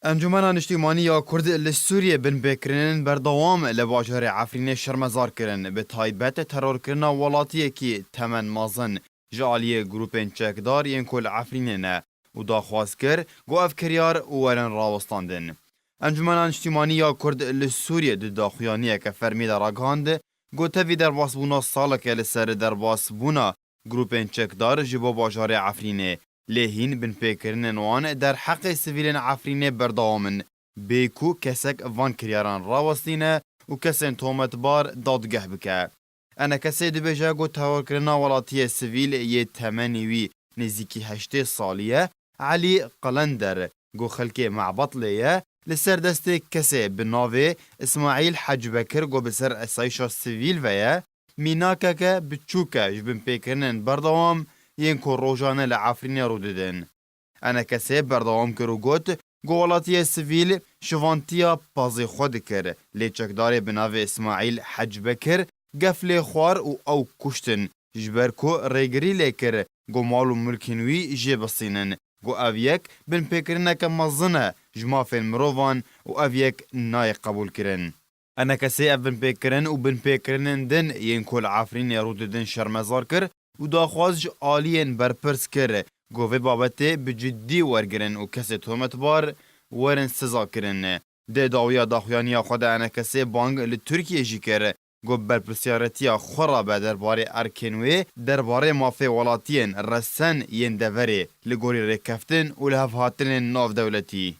انجمن نیشتیمانی یا کرد لسوریه بن بکرین بردوام لباجر عفرین شرمزار کرن به تایبت ترور کرنا ولاتی کی تمن مازن جالیه گروپین چکدار ین کل عفرین نه و داخواست کر گو افکریار ورن راوستاندن. انجمن نیشتیمانی یا کرد لسوریه د داخویانی که فرمی در آگاند گو تفی در باسبونا سالک لسر در باسبونا گروپین چکدار جبو باجر عفرینه لهین بن پیکرین نوان در حق سویلین عفرینه بردوامن بیکو کسک وان کریاران راوستینه و کسین تومت بار دادگه بکه. انا کسی دبیجه گو تاور کرنا ولاتی سویل یه تمنیوی نزیکی 8 سالیه علی قلندر گو خلکی معبط لیه لسر دست کسی بناوه اسماعیل حج بکر گو بسر اسایشا سویل ویه میناکه که بچوکه جبن پیکرین بردوام ین کو روزانه لعفرینه رو دیدن. انا کسی بردوام کرو گوت گولاتی سویل شوانتیا پازی خود کر لیچکداری بناوه اسماعیل حج بکر گفل خوار او کشتن جبر کو ریگری لیکر گو مالو ملکنوی جی بسینن گو اویک بن پیکرینه که مزنه جمافین مروان و اویک نای قبول کرن. انا کسی بن پیکرین و بن پیکرین دن ین کل عفرینه رو دیدن شرمزار کر و داخواز آلین برپرس کر گوه بابته بجدی ورگرن و کسی تومت بار ورن سزا کرن. ده داویا داخویانی خود انا کسی بانگ لترکیه جی کر گو برپرسیارتی خرابه درباره ارکنوی درباره مافی ولاتین رسن ین دوری لگوری رکفتن و لحف هاتن ناف دولتی.